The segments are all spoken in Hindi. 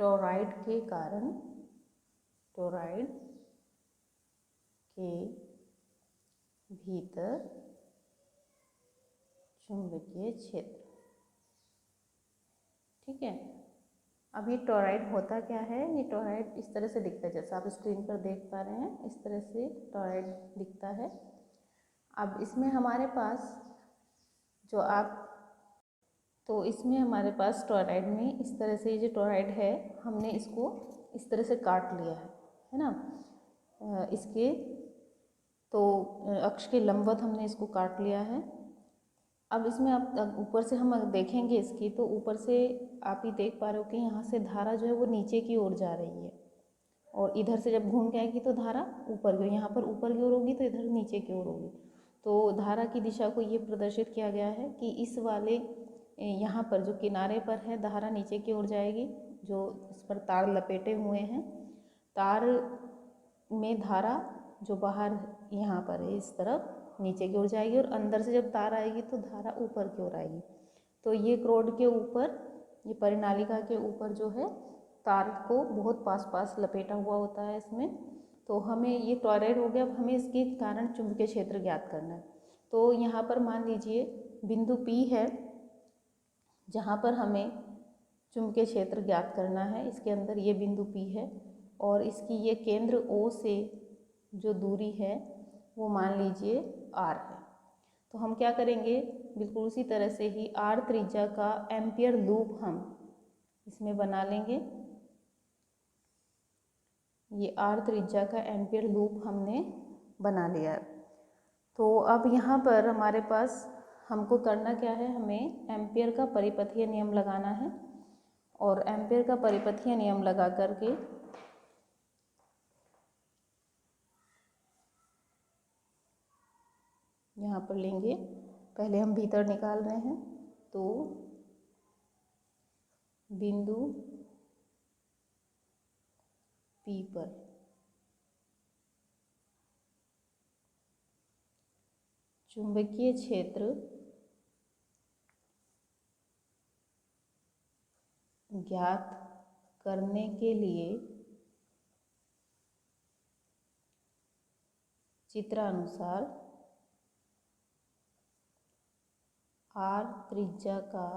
टॉरॉइड के कारण, टॉरॉइड के भीतर चुंबकीय क्षेत्र। ठीक है, अब ये टॉरॉइड होता क्या है, ये टॉरॉइड इस तरह से दिखता है, जैसा आप स्क्रीन पर देख पा रहे हैं, इस तरह से टॉरॉइड दिखता है। अब इसमें हमारे पास जो आप, तो इसमें हमारे पास टॉरॉइड में इस तरह से, ये जो टॉरॉइड है हमने इसको इस तरह से काट लिया है ना, इसके तो अक्ष के लंबवत हमने इसको काट लिया है। अब इसमें आप ऊपर से हम देखेंगे इसकी, तो ऊपर से आप ही देख पा रहे हो कि यहाँ से धारा जो है वो नीचे की ओर जा रही है, और इधर से जब घूम के आएगी तो धारा ऊपर की ओर, यहाँ पर ऊपर की ओर होगी तो इधर नीचे की ओर होगी। तो धारा की दिशा को ये प्रदर्शित किया गया है कि इस वाले यहाँ पर जो किनारे पर है धारा नीचे की ओर जाएगी, जो इस पर तार लपेटे हुए हैं, तार में धारा जो बाहर यहाँ पर है इस तरफ नीचे की ओर जाएगी, और अंदर से जब तार आएगी तो धारा ऊपर की ओर आएगी। तो ये क्रोड के ऊपर, ये परिनालिका के ऊपर जो है तार को बहुत पास पास लपेटा हुआ होता है इसमें। तो हमें ये टॉरॉइड हो गया, अब हमें इसके कारण चुंबकीय क्षेत्र ज्ञात करना है। तो यहाँ पर मान लीजिए बिंदु P है जहाँ पर हमें चुंबकीय क्षेत्र ज्ञात करना है, इसके अंदर ये बिंदु P है, और इसकी ये केंद्र O से जो दूरी है वो मान लीजिए R है। तो हम क्या करेंगे, बिल्कुल उसी तरह से ही R त्रिज्या का एम्पियर लूप हम इसमें बना लेंगे। ये R त्रिज्या का एम्पियर लूप हमने बना लिया है। तो अब यहाँ पर हमारे पास हमको करना क्या है, हमें एम्पियर का परिपथीय नियम लगाना है, और एम्पियर का परिपथीय नियम लगा करके यहाँ पर लेंगे, पहले हम भीतर निकाल रहे हैं। तो बिंदु P पर चुंबकीय क्षेत्र ज्ञात करने के लिए चित्रानुसार R त्रिज्या का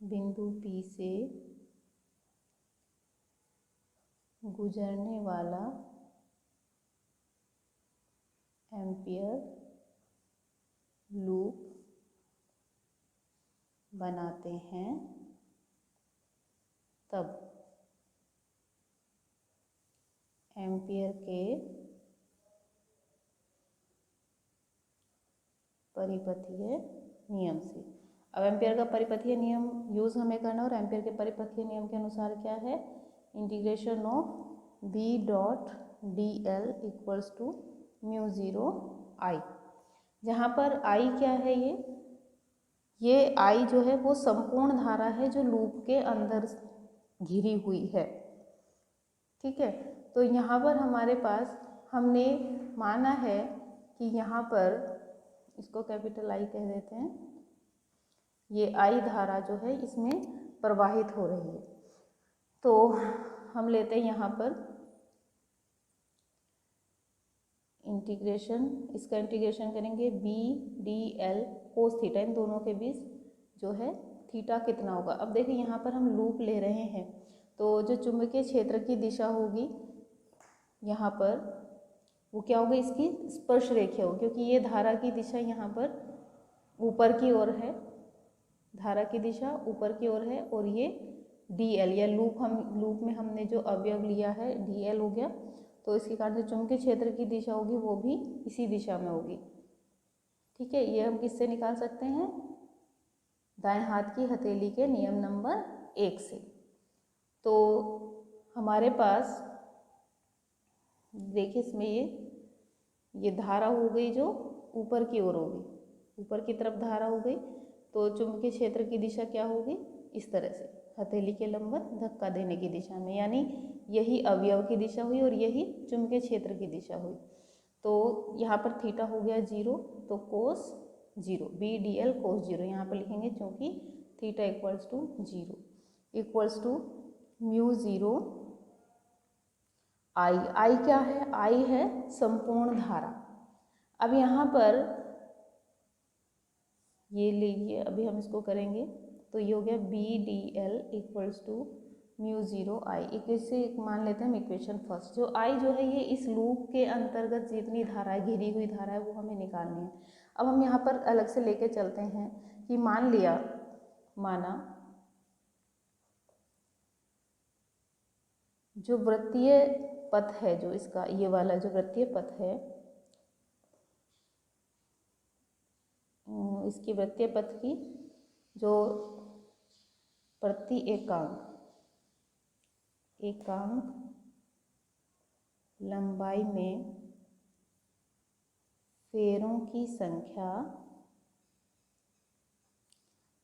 बिंदु P से गुजरने वाला एम्पियर लूप बनाते हैं, तब एम्पियर के परिपथीय नियम से, अब एम्पियर का परिपथीय नियम यूज़ हमें करना, और एम्पियर के परिपथीय नियम के अनुसार क्या है, integration of B dot dl equals to mu 0 I, जहाँ पर I क्या है, ये I जो है वो संपूर्ण धारा है जो लूप के अंदर घिरी हुई है। ठीक है, तो यहाँ पर हमारे पास हमने माना है कि यहाँ पर, इसको कैपिटल I कह देते हैं, ये I धारा जो है इसमें प्रवाहित हो रही है। तो हम लेते हैं यहाँ पर इंटीग्रेशन, इसका इंटीग्रेशन करेंगे B dl कोस थीटा, इन दोनों के बीच जो है थीटा कितना होगा। अब देखिए यहाँ पर हम लूप ले रहे हैं, तो जो चुंबकीय क्षेत्र की दिशा होगी यहाँ पर वो क्या होगी, इसकी स्पर्श रेखा होगी, क्योंकि ये धारा की दिशा यहाँ पर ऊपर की ओर है, धारा की दिशा ऊपर की ओर है, और ये dl या लूप में हमने जो अवयव लिया है dl हो गया, तो इसके कारण जो चुंबकीय क्षेत्र की दिशा होगी वो भी इसी दिशा में होगी। ठीक है, ये हम किससे निकाल सकते हैं, दाएं हाथ की हथेली के नियम नंबर 1 से। तो हमारे पास देखिए इसमें ये धारा हो गई जो ऊपर की ओर होगी, ऊपर की तरफ धारा हो गई, तो चुंबकीय क्षेत्र की दिशा क्या होगी, इस तरह से हथेली के लंबवत धक्का देने की दिशा में, यानी यही अवयव की दिशा हुई और यही चुंबकीय क्षेत्र की दिशा हुई। तो यहाँ पर थीटा हो गया 0, तो cos 0, B D L cos 0 यहाँ पर लिखेंगे क्योंकि theta equals to 0 equals to mu 0 I. I क्या है? आई है संपूर्ण धारा। अब यहाँ पर ये लीजिए, अभी हम इसको करेंगे तो ये हो गया B D L equals to mu 0 I. इसे मान लेते हैं हम इक्वेशन फर्स्ट। जो आई जो है ये इस लूप के अंतर्गत जितनी धारा है, घिरी हुई धारा है, वो हमें निकालनी है। अब हम यहाँ पर अलग से लेके चलते हैं कि माना जो वृत्तीय पथ है, जो इसका ये वाला जो वृत्तीय पथ है, इसकी वृत्तीय पथ की जो प्रति एकांक लंबाई में फेरों की संख्या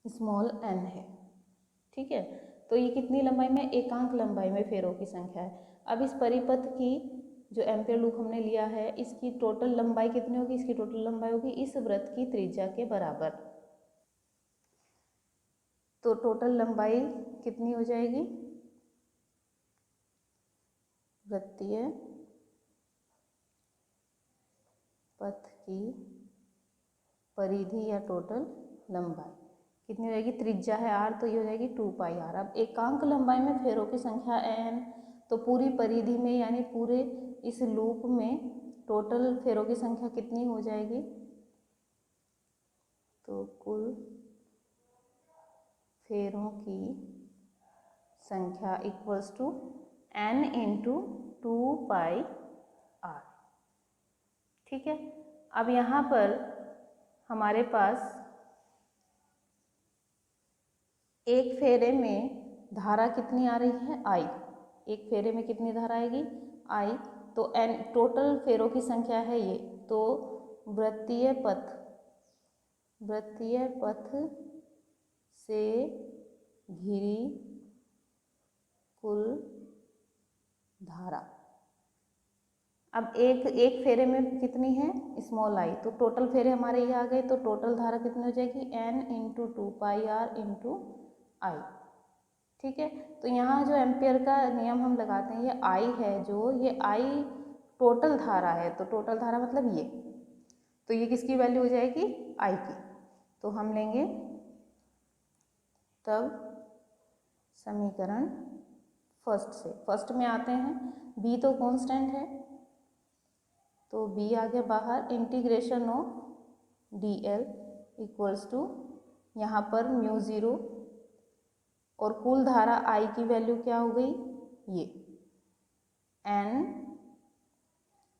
स्मॉल n है। ठीक है, तो ये कितनी लंबाई में? एकांक लंबाई में फेरों की संख्या है। अब इस परिपथ की जो एम्पियर लूप हमने लिया है, इसकी टोटल लंबाई कितनी होगी? इसकी टोटल लंबाई होगी इस वृत्त की त्रिज्या के बराबर। तो टोटल लंबाई कितनी हो जाएगी? वृत्तीय पथ की परिधि या टोटल लंबाई कितनी हो जाएगी? त्रिज्या है r, तो ये हो जाएगी 2 पाई r। अब एकांक लंबाई में फेरों की संख्या n, तो पूरी परिधि में यानी पूरे इस लूप में टोटल फेरों की संख्या कितनी हो जाएगी? तो कुल फेरों की संख्या equals to n into 2 pi r। ठीक है, अब यहाँ पर हमारे पास एक फेरे में धारा कितनी आ रही है? I। एक फेरे में कितनी धारा आएगी? I। तो n टोटल फेरों की संख्या है ये, तो वृत्तीय पथ से घिरी कुल धारा। अब एक फेरे में कितनी है? स्मॉल आई, तो टोटल फेरे हमारे ये आ गए, तो टोटल धारा कितनी हो जाएगी? n into 2 pi r into आई। ठीक है, तो यहाँ जो एम्पियर का नियम हम लगाते हैं, ये आई है, जो ये आई टोटल धारा है, तो टोटल धारा मतलब ये, तो ये किसकी वैल्यू हो जाएगी? आई की। तो हम लेंगे तब समीकरण फर्स्ट में आते हैं। बी तो कांस्टेंट है, तो बी आ गया बाहर। Integration of D L equals to यहाँ पर म्यू 0 और कुल धारा आई की वैल्यू क्या हो गई? ये n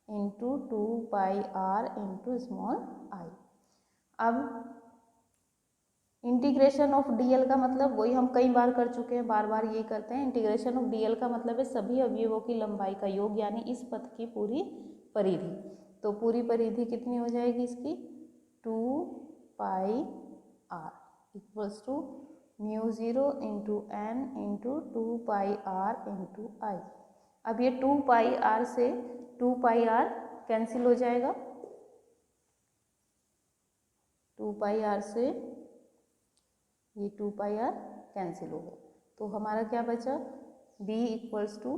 into 2 pi r into small I. अब इंटीग्रेशन ऑफ dl का मतलब वही हम कई बार कर चुके हैं, बार बार यही करते हैं। इंटीग्रेशन ऑफ dl का मतलब है सभी अवयवों की लंबाई का योग, यानी इस पथ की पूरी परिधि। तो पूरी परिधि कितनी हो जाएगी इसकी? 2 pi r equals to mu 0 into n into 2 pi r into I. अब ये 2 पाई r से 2 पाई r कैंसिल हो जाएगा, 2 पाई r से ये 2 पाई r कैंसिल हो गया, तो हमारा क्या बचा? b equals to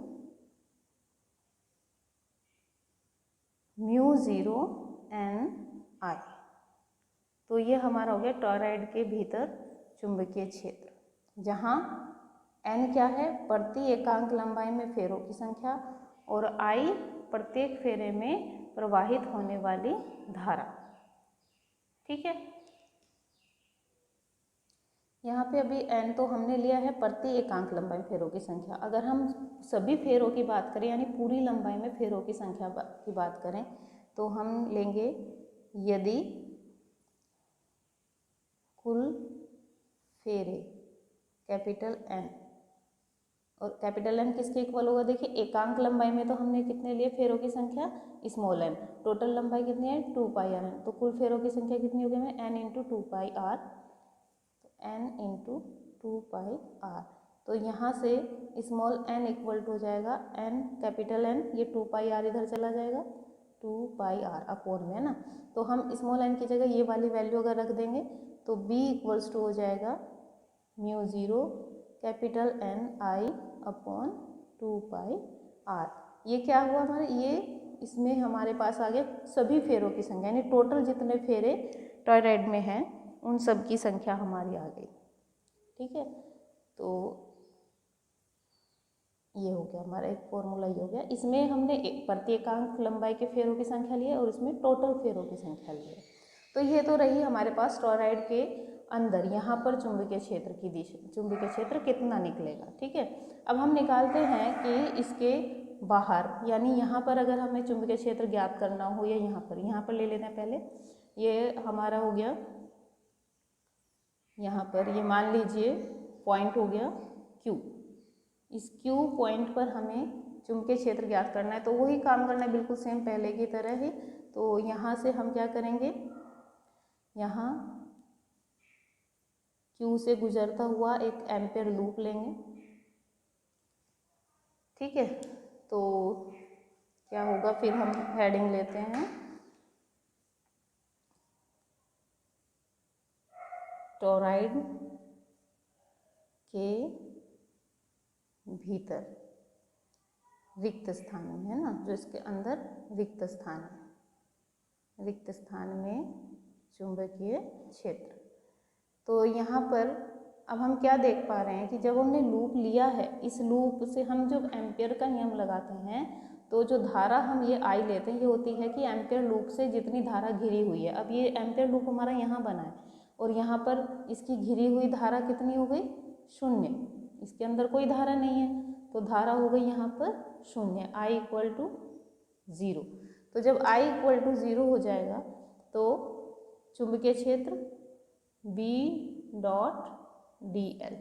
mu 0 n I. तो ये हमारा हो गया टॉरॉयड के भीतर चुंबकीय क्षेत्र, जहाँ n क्या है? प्रति एकांक लंबाई में फेरों की संख्या, और I प्रत्येक फेरे में प्रवाहित होने वाली धारा। ठीक है, यहाँ पे अभी n तो हमने लिया है प्रति एकांक लंबाई में फेरों की संख्या। अगर हम सभी फेरों की बात करें, यानी पूरी लंबाई में फेरों की संख्या की बात करें, तो हम लेंगे यदि कुल फेरे कैपिटल N, और कैपिटल N किसके इक्वल होगा? देखिए एकांक लंबाई में तो हमने कितने लिए? फेरों की संख्या स्मॉल n। टोटल लंबाई कितनी है? 2 पाई r। तो कुल फेरों की संख्या कितनी हो गई? में n इंटू 2 पाई r, तो n इंटू 2 पाई r। तो यहाँ से स्मॉल n इक्वल टू हो जाएगा n कैपिटल N, ये 2 पाई r इधर चला जाएगा, 2πr अपॉन में, है ना। तो हम स्मॉल n की जगह ये वाली वैल्यू अगर रख देंगे तो b इक्वल्स टू हो जाएगा μ0 कैपिटल Ni अपॉन 2πr। ये क्या हुआ हमारे, ये इसमें हमारे पास आ गया सभी फेरों की संख्या, यानी टोटल जितने फेरे टॉयराइड में हैं उन सब की संख्या हमारी आ गई। ठीक है, तो ये हो गया हमारा एक फॉर्मूला, ये हो गया। इसमें हमने प्रत्येकांक लंबाई के फेरों की संख्या ली है और इसमें टोटल फेरों की संख्या ली है। तो ये तो रही हमारे पास टॉयराइड के अंदर, यहाँ पर चुंबकीय क्षेत्र की दिशा, चुंबकीय क्षेत्र कितना निकलेगा। ठीक है, अब हम निकालते हैं कि इसके बाहर, यानी यहाँ पर अगर हमें चुंबकीय क्षेत्र ज्ञात करना हो, या यहाँ पर ले लेते हैं पहले। ये हमारा हो गया यहाँ पर, ये मान लीजिए पॉइंट हो गया Q। इस Q पॉइंट पर हमें चुंबकीय क्षेत्र ज्ञात करना है, तो वही काम करना है बिल्कुल सेम पहले की तरह ही। तो यहाँ से हम क्या करेंगे, यहाँ Q से गुजरता हुआ एक एम्पेयर लूप लेंगे। ठीक है, तो क्या होगा, फिर हम हेडिंग लेते हैं टॉरॉइड के भीतर रिक्त स्थान में, है ना, जो इसके अंदर रिक्त स्थान है, रिक्त स्थान में चुंबकीय क्षेत्र। तो यहाँ पर अब हम क्या देख पा रहे हैं कि जब हमने लूप लिया है, इस लूप से हम जब एम्पियर का नियम लगाते हैं तो जो धारा हम ये आई लेते हैं, ये होती है कि एम्पियर लूप से जितनी धारा घिरी हुई है। अब ये एम्पियर लूप हमारा यहाँ बना है और यहाँ पर इसकी घिरी हुई धारा कितनी हो गई, 0। इसके अंदर कोई धारा नहीं है, तो धारा हो गई यहाँ पर 0, I इक्वल टू 0। तो जब I इक्वल टू 0 हो जाएगा तो चुंबकीय क्षेत्र B dot dl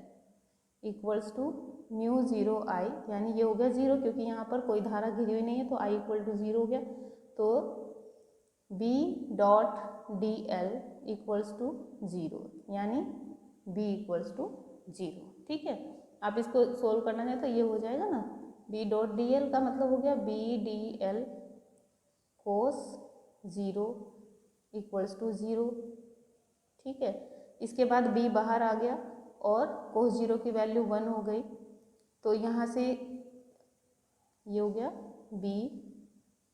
equals to μ0I, यानी ये हो गया 0 क्योंकि यहाँ पर कोई धारा घिरी हुई नहीं है, तो I इक्वल टू 0 हो गया। तो B dot dl equals to 0, यानी B इक्वल्स टू 0। ठीक है, आप इसको सोल्व करना है तो ये हो जाएगा ना, B डॉट dl का मतलब हो गया B dl cos 0 equals to 0। ठीक है, इसके बाद B बाहर आ गया और कोस 0 की वैल्यू 1 हो गई, तो यहाँ से ये हो गया B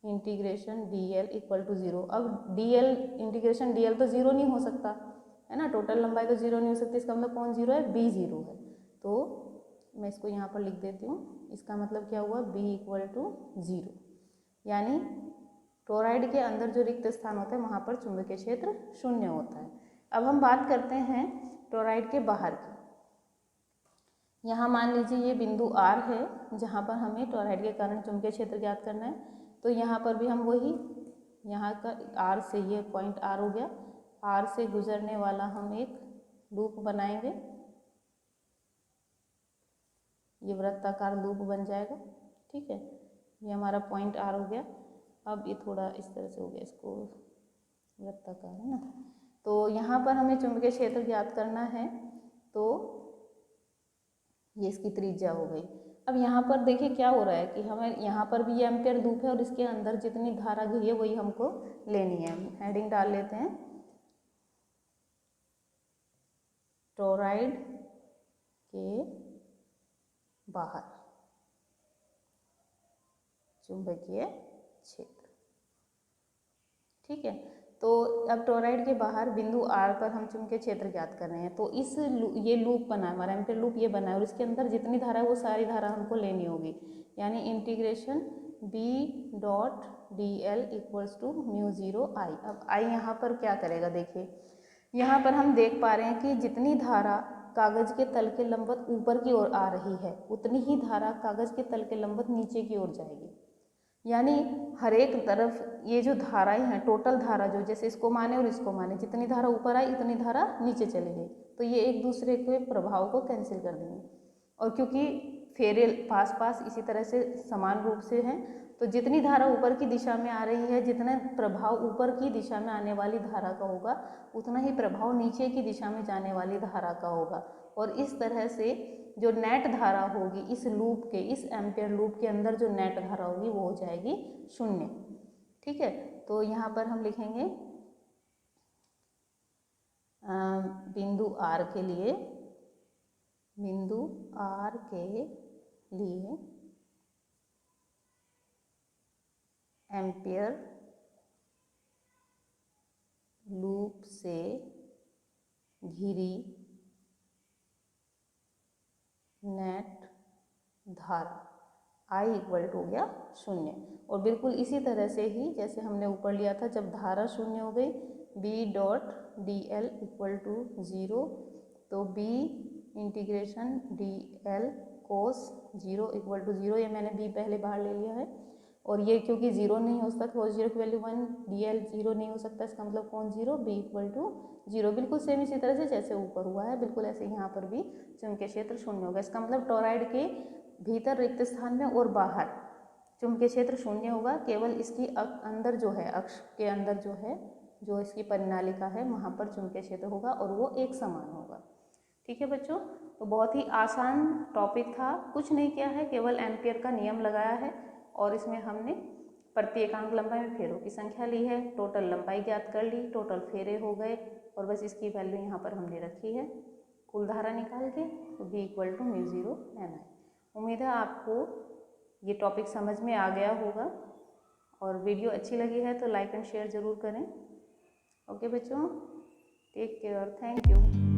integration dl equal to 0। अब dl इंटीग्रेशन dl तो 0 नहीं हो सकता, है ना, टोटल लंबाई तो 0 नहीं हो सकती, इसका मतलब कौन 0 है, B 0 है। तो मैं इसको यहाँ पर लिख देती हूँ, इसका मतलब क्या हुआ, B इक्वल टू 0, यानी टॉरॉइड के अंदर जो रिक्त स्थान होता है वहाँ पर चुंबकीय क्षेत्र 0 होता है। अब हम बात करते हैं टॉरॉइड के बाहर की। यहाँ मान लीजिए ये बिंदु R है जहाँ पर हमें टॉरॉइड के कारण चुंबकीय क्षेत्र ज्ञात करना है। तो यहाँ पर भी हम वही, यहाँ का R से ये पॉइंट R हो गया, R से गुजरने वाला हम एक लूप बनाएंगे, ये वृत्ताकार लूप बन जाएगा। ठीक है, ये हमारा पॉइंट R हो गया। अब ये थोड़ा इस तरह से हो गया, इसको वृत्ताकार, है ना। तो यहाँ पर हमें चुंबकीय क्षेत्र ज्ञात करना है, तो ये इसकी त्रिज्या हो गई। अब यहाँ पर देखिए क्या हो रहा है कि हमें यहाँ पर भी ये एम्पियर लूप है और इसके अंदर जितनी धारा घिरी है वही हमको लेनी है। हेडिंग डाल लेते हैं टॉरॉइड के बाहर चुंबकीय क्षेत्र। ठीक है, तो अब टॉरॉइड के बाहर बिंदु R पर हम चुंबकीय क्षेत्र ज्ञात कर रहे हैं। तो इस ये लूप बना है हमारा, एम्पियर लूप ये बना है और इसके अंदर जितनी धारा है वो सारी धारा हमको लेनी होगी, यानी integration B dot dl equals to μ0I। अब I यहाँ पर क्या करेगा, देखिए यहाँ पर हम देख पा रहे हैं कि जितनी धारा कागज के तल के लंबवत ऊपर की ओर आ रही है उतनी ही धारा कागज के तल के लंबवत नीचे की ओर जाएगी, यानी हर एक तरफ ये जो धाराएं हैं, टोटल धारा जो, जैसे इसको माने और इसको माने, जितनी धारा ऊपर आई उतनी धारा नीचे चली गई, तो ये एक दूसरे के प्रभाव को कैंसिल कर देंगे। और क्योंकि फेरे पास पास इसी तरह से समान रूप से हैं, तो जितनी धारा ऊपर की दिशा में आ रही है, जितना प्रभाव ऊपर की दिशा में आने वाली धारा का होगा उतना ही प्रभाव नीचे की दिशा में जाने वाली धारा का होगा। और इस तरह से जो नेट धारा होगी इस लूप के, इस एम्पियर लूप के अंदर जो नेट धारा होगी वो हो जाएगी 0। ठीक है, तो यहाँ पर हम लिखेंगे बिंदु आर के लिए, बिंदु आर के लिए एम्पियर लूप से घिरी नेट धारा I इक्वल टू हो गया 0। और बिल्कुल इसी तरह से ही जैसे हमने ऊपर लिया था, जब धारा 0 हो गई B dot D L equal to 0, तो B integration D L cos 0 equal to 0, ये मैंने B पहले बाहर ले लिया है। और ये क्योंकि 0 नहीं हो सकता, कोस 0 की वैल्यू 1, डी एल 0 नहीं हो सकता, इसका मतलब कौन 0, B इक्वल टू 0। बिल्कुल सेम इसी तरह से जैसे ऊपर हुआ है, बिल्कुल ऐसे यहाँ पर भी चुंबकीय क्षेत्र 0 होगा। इसका मतलब टोरॉइड के भीतर रिक्त स्थान में और बाहर चुंबकीय क्षेत्र 0 होगा, केवल इसकी अंदर जो है, अक्ष के अंदर जो है, जो इसकी परिनालिका है, वहाँ पर चुंबकीय क्षेत्र होगा और वो एक समान होगा। ठीक है बच्चों, तो बहुत ही आसान टॉपिक था, कुछ नहीं किया है, केवल एम्पियर का नियम लगाया है और इसमें हमने प्रति एकांक लंबाई में फेरों की संख्या ली है, टोटल लंबाई ज्ञात कर ली, टोटल फेरे हो गए और बस इसकी वैल्यू यहाँ पर हमने रखी है कुल धारा निकाल के, तो B इक्वल टू μ0 Ni। उम्मीद है आपको ये टॉपिक समझ में आ गया होगा और वीडियो अच्छी लगी है तो लाइक एंड शेयर ज़रूर करें। ओके बच्चों, टेक केयर, थैंक यू।